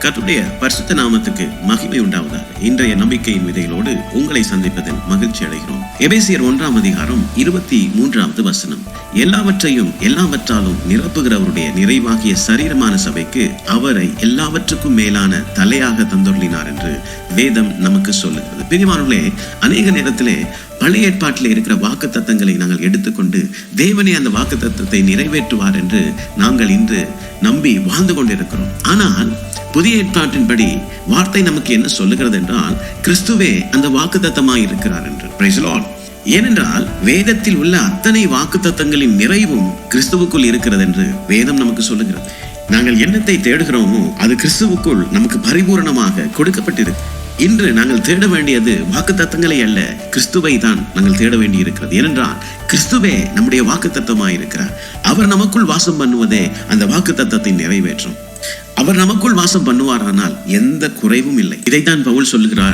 கர்த்தருடைய பரிசுத்த நாமத்துக்கு மகிமை உண்டாவதாக. இன்றைய நம்பிக்கையின் விதைகளோடு உங்களை சந்திப்பதில் மகிழ்ச்சி அடைகிறோம். எபேசியர் 1:23 எல்லாவற்றையும் எல்லாவற்றாலும் நிரப்புகிறவருடைய நிறைவாகிய சரீரமான சபைக்கு அவரை எல்லாவற்றுக்கும் மேலான தலையாக தந்தொருளினார் என்று வேதம் நமக்கு சொல்லுகிறது. பிரியமானவர்களே, அநேக நேரத்திலே பழைய ஏற்பாட்டில் இருக்கிற வாக்கு தத்தங்களை நாங்கள் எடுத்துக்கொண்டு தேவனே அந்த வாக்கு தத்தத்தை நிறைவேற்றுவார் என்று நாங்கள் இன்று நம்பி வாழ்ந்து கொண்டிருக்கிறோம். ஆனால் புதிய ஏற்பாட்டின்படி வார்த்தை நமக்கு என்ன சொல்லுகிறது என்றால், கிறிஸ்துவே அந்த வாக்கு தத்தமாய் இருக்கிறார் என்று. Praise the Lord. ஏனென்றால் வேதத்தில் உள்ள அத்தனை வாக்கு தத்தங்களின் நிறைவும் கிறிஸ்துவுக்குள் இருக்கிறது என்று வேதம் நமக்கு சொல்லுகிறது. நாங்கள் என்னத்தை தேடுகிறோமோ அது கிறிஸ்துவுக்குள் நமக்கு பரிபூரணமாக கொடுக்கப்பட்டிருக்கு. இன்று நாங்கள் தேட வேண்டியது வாக்கு தத்தங்களை அல்ல, கிறிஸ்துவை தான் நாங்கள் தேட வேண்டி இருக்கிறது. ஏனென்றால் கிறிஸ்துவே நம்முடைய வாக்கு தத்தமாய் இருக்கிறார். அவர் நமக்குள் வாசம் பண்ணுவதே அந்த வாக்கு தத்தத்தை நிறைவேற்றும். அவர் நமக்குள் வாசம் பண்ணுவாரானால் எந்த குறைவும் இல்லை. இதைத்தான் பவுல் சொல்லுகிறார்